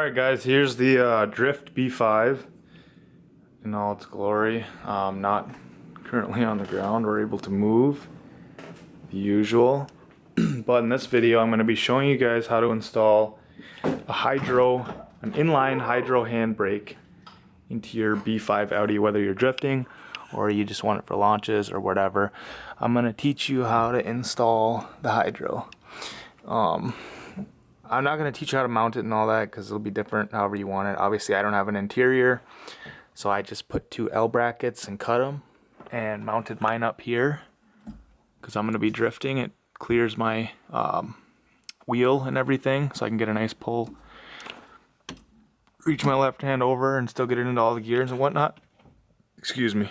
Alright guys, here's the Drift B5 in all its glory. Not currently on the ground, we're able to move, the usual. But in this video I'm going to be showing you guys how to install an inline hydro handbrake into your B5 Audi, whether you're drifting or you just want it for launches or whatever. I'm going to teach you how to install the hydro. I'm not going to teach you how to mount it and all that because it'll be different however you want it. Obviously I don't have an interior, so I just put two L brackets and cut them and mounted mine up here because I'm going to be drifting. It clears my wheel and everything so I can get a nice pull, reach my left hand over and still get it into all the gears and whatnot. Excuse me.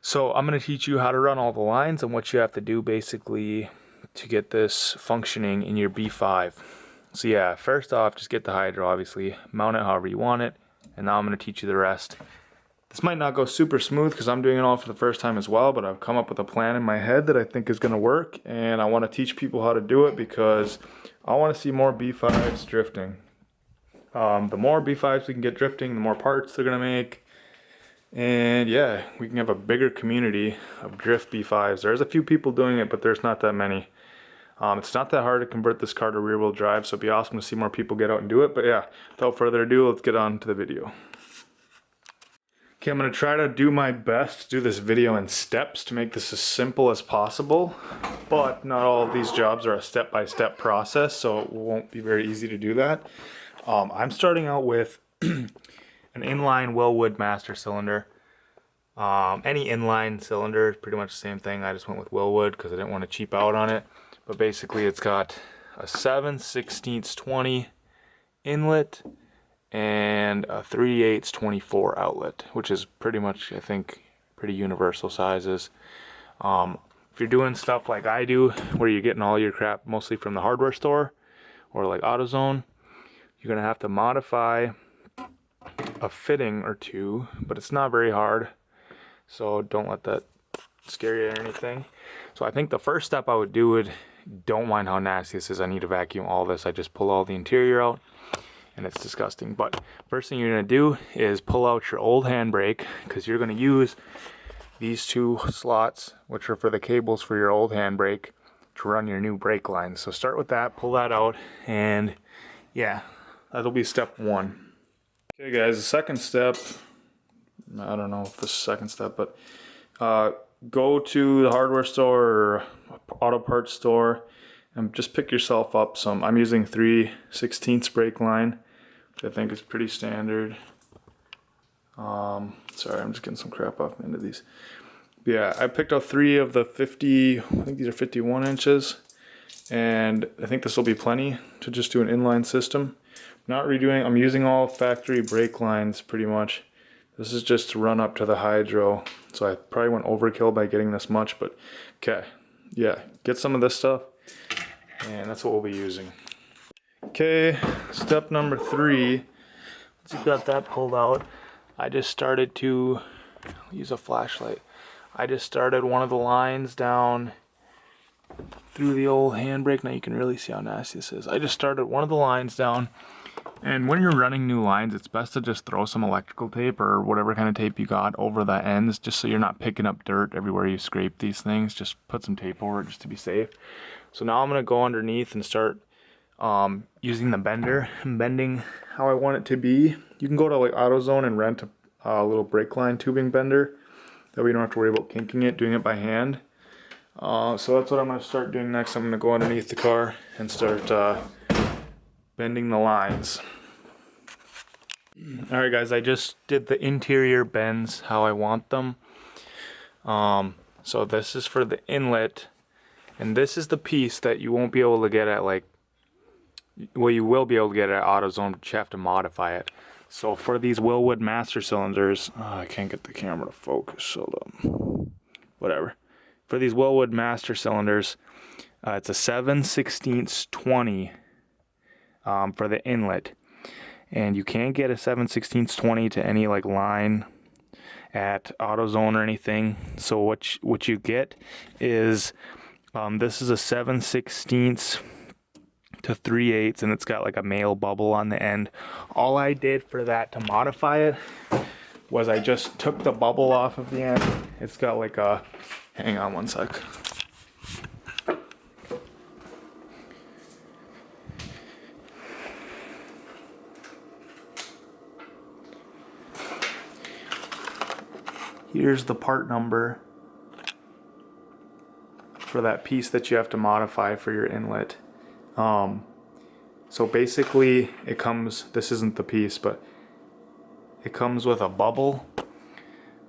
So I'm going to teach you how to run all the lines and what you have to do basically to get this functioning in your B5. So yeah, first off, just get the hydro, obviously, mount it however you want it, and now I'm going to teach you the rest. This might not go super smooth because I'm doing it all for the first time as well, but I've come up with a plan in my head that I think is going to work, and I want to teach people how to do it because I want to see more B5s drifting. The more B5s we can get drifting, the more parts they're going to make. And yeah, we can have a bigger community of drift B5s. There's a few people doing it, but there's not that many. It's not that hard to convert this car to rear wheel drive, so it'd be awesome to see more people get out and do it. But yeah, without further ado, let's get on to the video. Okay, I'm going to try to do my best to do this video in steps to make this as simple as possible. But not all of these jobs are a step-by-step process, so it won't be very easy to do that. I'm starting out with an inline Willwood master cylinder. Any inline cylinder is pretty much the same thing. I just went with Willwood because I didn't want to cheap out on it. But basically it's got a 7/16 20 inlet and a 3/8 24 outlet, which is pretty much, I think, pretty universal sizes. If you're doing stuff like I do, where you're getting all your crap mostly from the hardware store or like AutoZone, you're gonna have to modify a fitting or two, but it's not very hard, so don't let that scare you or anything. So I think the first step I would do would, don't mind how nasty this is, I need to vacuum all this. I just pull all the interior out and it's disgusting. But first thing you're gonna do is pull out your old handbrake, because you're gonna use these two slots, which are for the cables for your old handbrake, to run your new brake lines. So start with that, pull that out, and yeah, that'll be step one. Okay guys, the second step, I don't know if this is the second step, but go to the hardware store or auto parts store and just pick yourself up some. I'm using 3/16 brake line, which I think is pretty standard. Sorry, I'm just getting some crap off the end of these. But yeah, I picked up 3 of the 50, I think these are 51 inches, and I think this will be plenty to just do an inline system. Not redoing, I'm using all factory brake lines pretty much. This is just to run up to the hydro, so I probably went overkill by getting this much, but okay, yeah, get some of this stuff, and that's what we'll be using. Okay, step number 3, once you've got that pulled out, I just started to use a flashlight. I just started one of the lines down through the old handbrake. Now you can really see how nasty this is. I just started one of the lines down. And when you're running new lines, it's best to just throw some electrical tape or whatever kind of tape you got over the ends, just so you're not picking up dirt everywhere you scrape these things. Just put some tape over it just to be safe. So now I'm going to go underneath and start using the bender and bending how I want it to be. You can go to like AutoZone and rent a little brake line tubing bender. That way you don't have to worry about kinking it, doing it by hand. So that's what I'm going to start doing next. I'm going to go underneath the car and start bending the lines. Alright guys, I just did the interior bends how I want them. So this is for the inlet, and this is the piece that you won't be able to get at, like, well, you will be able to get at AutoZone, but you have to modify it. So for these Willwood master cylinders, I can't get the camera to focus, so whatever. For these Willwood master cylinders, it's a 7/16 20 for the inlet, and you can't get a 7/16 20 to any like line at AutoZone or anything. So what you get is this is a 7/16 to 3/8, and it's got like a male bubble on the end. All I did for that to modify it was I just took the bubble off of the end. It's got like a, hang on one sec. Here's the part number for that piece that you have to modify for your inlet. So basically it comes, this isn't the piece, but it comes with a bubble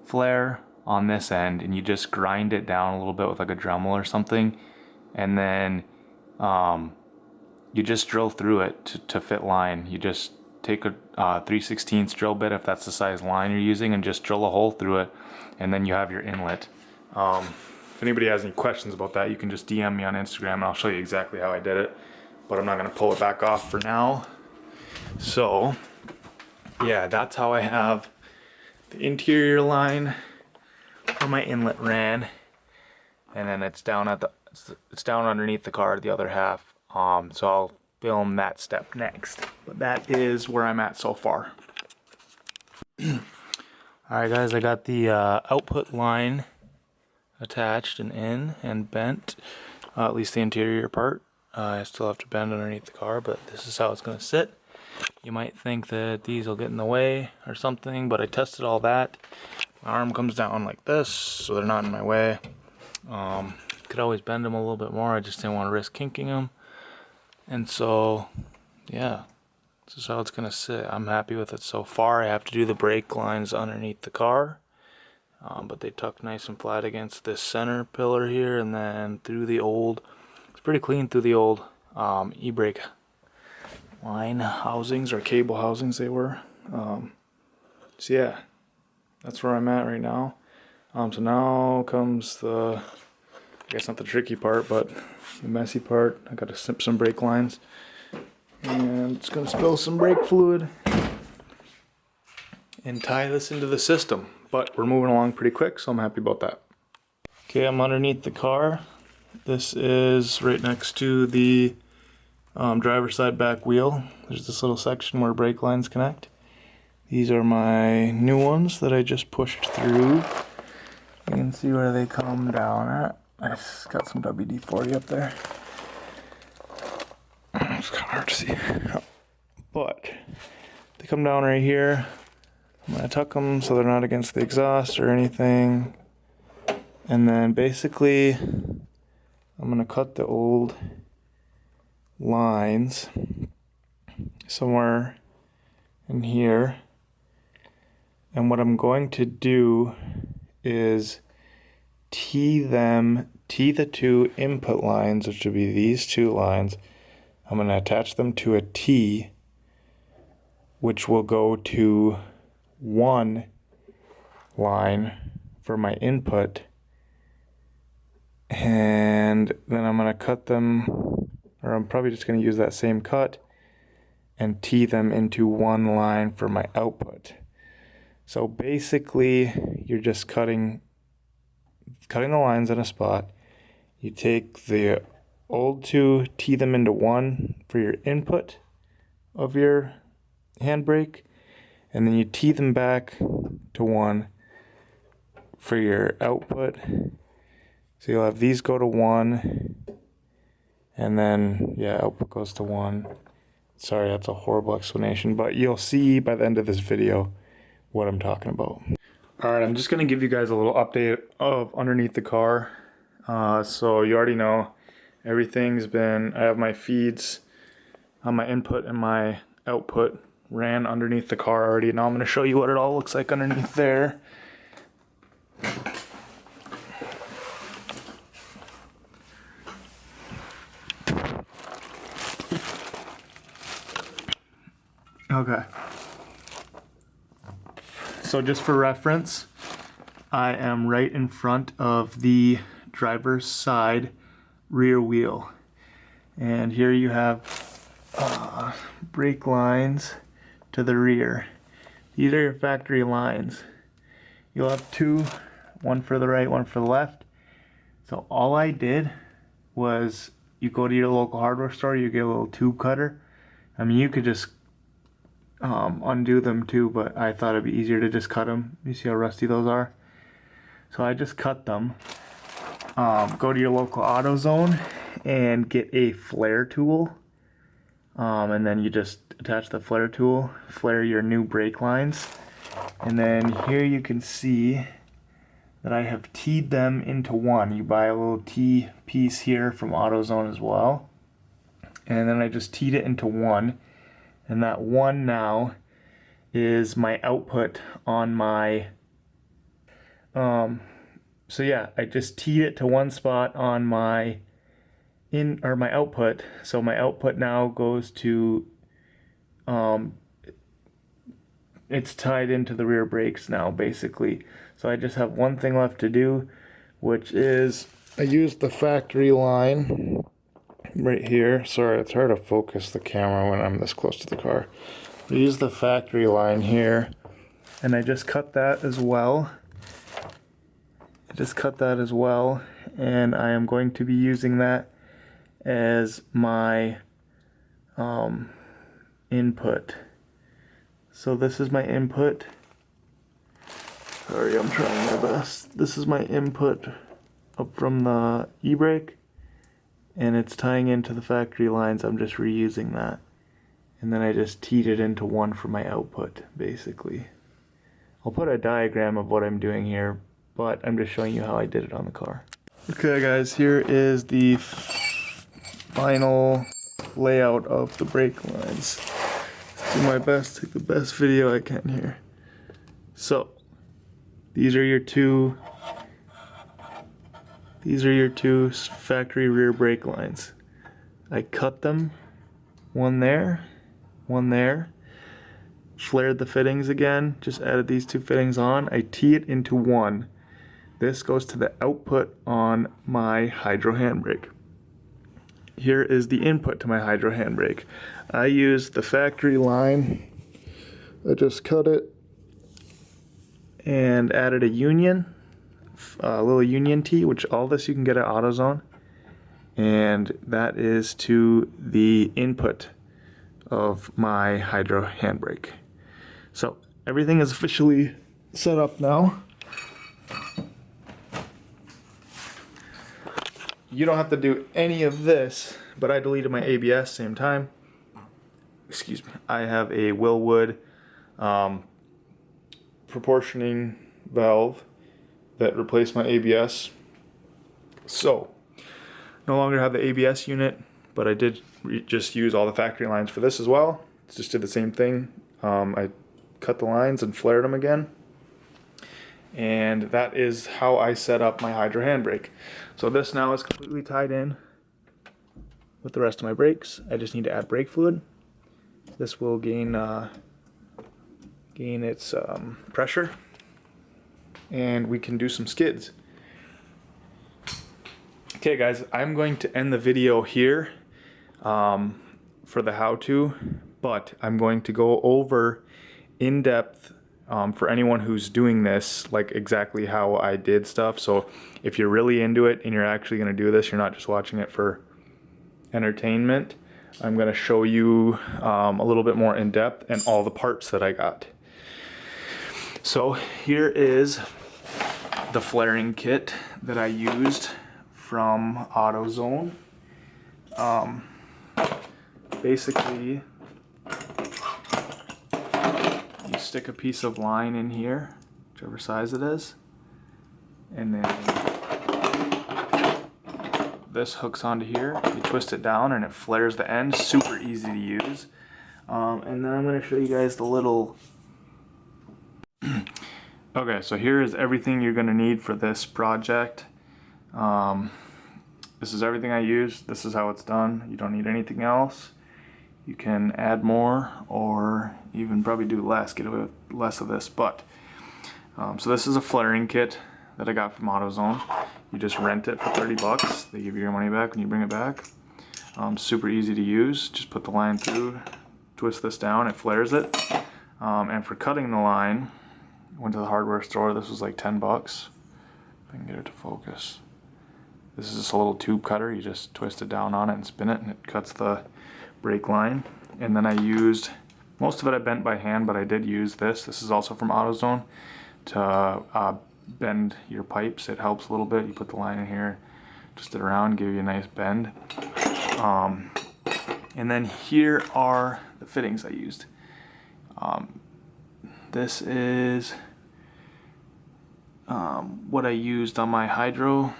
flare on this end, and you just grind it down a little bit with like a Dremel or something, and then you just drill through it to fit line. You just take a 3/16 drill bit, if that's the size line you're using, and just drill a hole through it, and then you have your inlet. If anybody has any questions about that, you can just DM me on Instagram and I'll show you exactly how I did it, but I'm not going to pull it back off for now. So yeah, that's how I have the interior line where my inlet ran, and then it's down at the, it's down underneath the car, the other half. So I'll film that step next, but that is where I'm at so far. Alright guys, I got the output line attached and in and bent, at least the interior part. I still have to bend underneath the car, but this is how it's going to sit. You might think that these will get in the way or something, but I tested all that. My arm comes down like this, so they're not in my way. Could always bend them a little bit more, I just didn't want to risk kinking them. And so, yeah, this is how it's going to sit. I'm happy with it so far. I have to do the brake lines underneath the car, but they tuck nice and flat against this center pillar here, and then through the old, it's pretty clean through the old e-brake line housings, or cable housings they were. So yeah, that's where I'm at right now. So now comes the, I guess not the tricky part, but the messy part. I gotta snip some brake lines, and it's gonna spill some brake fluid and tie this into the system. But we're moving along pretty quick, so I'm happy about that. Okay, I'm underneath the car. This is right next to the driver's side back wheel. There's this little section where brake lines connect. These are my new ones that I just pushed through. You can see where they come down at. I got some WD-40 up there. It's kind of hard to see, but they come down right here. I'm gonna tuck them so they're not against the exhaust or anything. And then basically, I'm gonna cut the old lines somewhere in here. And what I'm going to do is tee the two input lines, which would be these two lines. I'm going to attach them to a T, which will go to one line for my input, and then I'm going to cut them, or I'm probably just going to use that same cut and tee them into one line for my output. So basically you're just cutting the lines in a spot. You take the old two, tee them into one for your input of your handbrake, and then you tee them back to one for your output. So you'll have these go to one, and then yeah, output goes to one. Sorry, that's a horrible explanation, but you'll see by the end of this video what I'm talking about. Alright, I'm just going to give you guys a little update of underneath the car. So you already know everything's been, I have my feeds on my input and my output ran underneath the car already. Now I'm going to show you what it all looks like underneath there. Okay. So just for reference, I am right in front of the driver's side rear wheel. And here you have brake lines to the rear. These are your factory lines. You'll have two, one for the right, one for the left. So all I did was you go to your local hardware store, you get a little tube cutter. I mean, you could just undo them too, but I thought it'd be easier to just cut them. You see how rusty those are? So I just cut them. Go to your local AutoZone and get a flare tool. And then you just attach the flare tool, flare your new brake lines. And then here you can see that I have teed them into one. You buy a little T piece here from AutoZone as well. And then I just teed it into one. And that one now is my output on my, so yeah, I just teed it to one spot on my my output. So my output now goes to, it's tied into the rear brakes now basically. So I just have one thing left to do, which is I used the factory line right here. Sorry, it's hard to focus the camera when I'm this close to the car. I use the factory line here, and I just cut that as well. And I am going to be using that as my input. So this is my input. Sorry, I'm trying my best. This is my input up from the e-brake, and it's tying into the factory lines. I'm just reusing that. And then I just teed it into one for my output, basically. I'll put a diagram of what I'm doing here, but I'm just showing you how I did it on the car. Okay guys, here is the final layout of the brake lines. Let's do my best, take the best video I can here. So, these are your two factory rear brake lines. I cut them, one there, flared the fittings again, just added these two fittings on. I tee it into one. This goes to the output on my hydro handbrake. Here is the input to my hydro handbrake. I used the factory line. I just cut it and added a little union tee, which all this you can get at AutoZone. And that is to the input of my hydro handbrake. So everything is officially set up now. You don't have to do any of this, but I deleted my ABS same time. Excuse me. I have a Willwood proportioning valve that replaced my ABS. So, no longer have the ABS unit, but I did just use all the factory lines for this as well. Just did the same thing. I cut the lines and flared them again. And that is how I set up my hydro handbrake. So this now is completely tied in with the rest of my brakes. I just need to add brake fluid. This will gain its pressure, and we can do some skids. Okay guys, I'm going to end the video here for the how-to, but I'm going to go over in depth for anyone who's doing this, like exactly how I did stuff. So if you're really into it and you're actually going to do this, you're not just watching it for entertainment, I'm going to show you a little bit more in depth and all the parts that I got. So here is the flaring kit that I used from AutoZone. Basically, you stick a piece of line in here, whichever size it is, and then this hooks onto here. You twist it down and it flares the end. Super easy to use. And then I'm going to show you guys the little... Okay, so here is everything you're going to need for this project. This is everything I used. This is how it's done. You don't need anything else. You can add more or even probably do less, get away with less of this. But so this is a flaring kit that I got from AutoZone. You just rent it for 30 bucks. They give you your money back when you bring it back. Super easy to use. Just put the line through, twist this down, it flares it. And for cutting the line, I went to the hardware store. This was like 10 bucks. If I can get it to focus. This is just a little tube cutter. You just twist it down on it and spin it, and it cuts the brake line. And then I used, most of it I bent by hand, but I did use this. This is also from AutoZone to bend your pipes. It helps a little bit. You put the line in here, twist it around, give you a nice bend. And then here are the fittings I used. This is what I used on my hydro.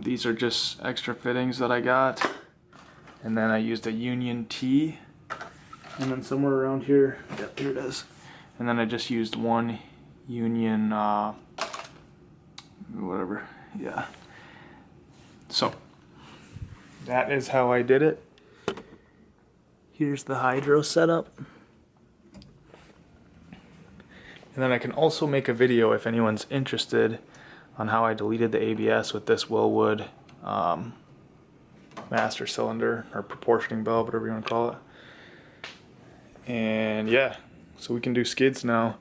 These are just extra fittings that I got. And then I used a Union T. And then somewhere around here, yep, here it is. And then I just used one Union, whatever, yeah. So, that is how I did it. Here's the hydro setup. And then I can also make a video if anyone's interested on how I deleted the ABS with this Willwood master cylinder or proportioning valve, whatever you want to call it. And yeah, so we can do skids now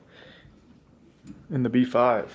in the B5.